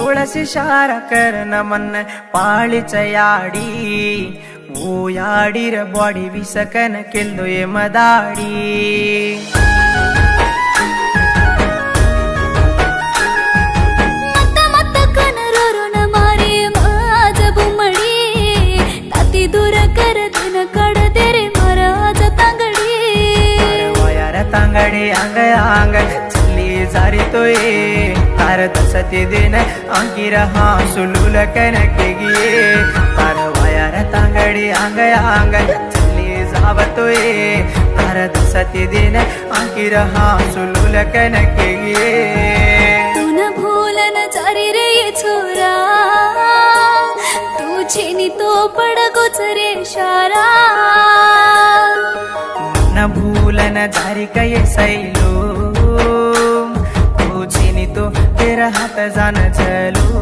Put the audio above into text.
तुळसी शार करन मन पाळीच याडी ओ याडीर बॉडी विसकन केल्दोय मदाडी तांगडी अंग अंग चली जारी तोय तार दसती दिन अंकिर हाँ सुलूल कनके गिये तार वायर तांगडी अंग अंग चली जावतोय तार दसती दिन अंकिर हाँ सुलूल कनके गिये तुन भूलन जारी रे ये छोरा तुझे नी तो पड़ गोचरे शारा न भूलन जारी कये सैलो तुझे नी तो तेरा हाथ जान चलो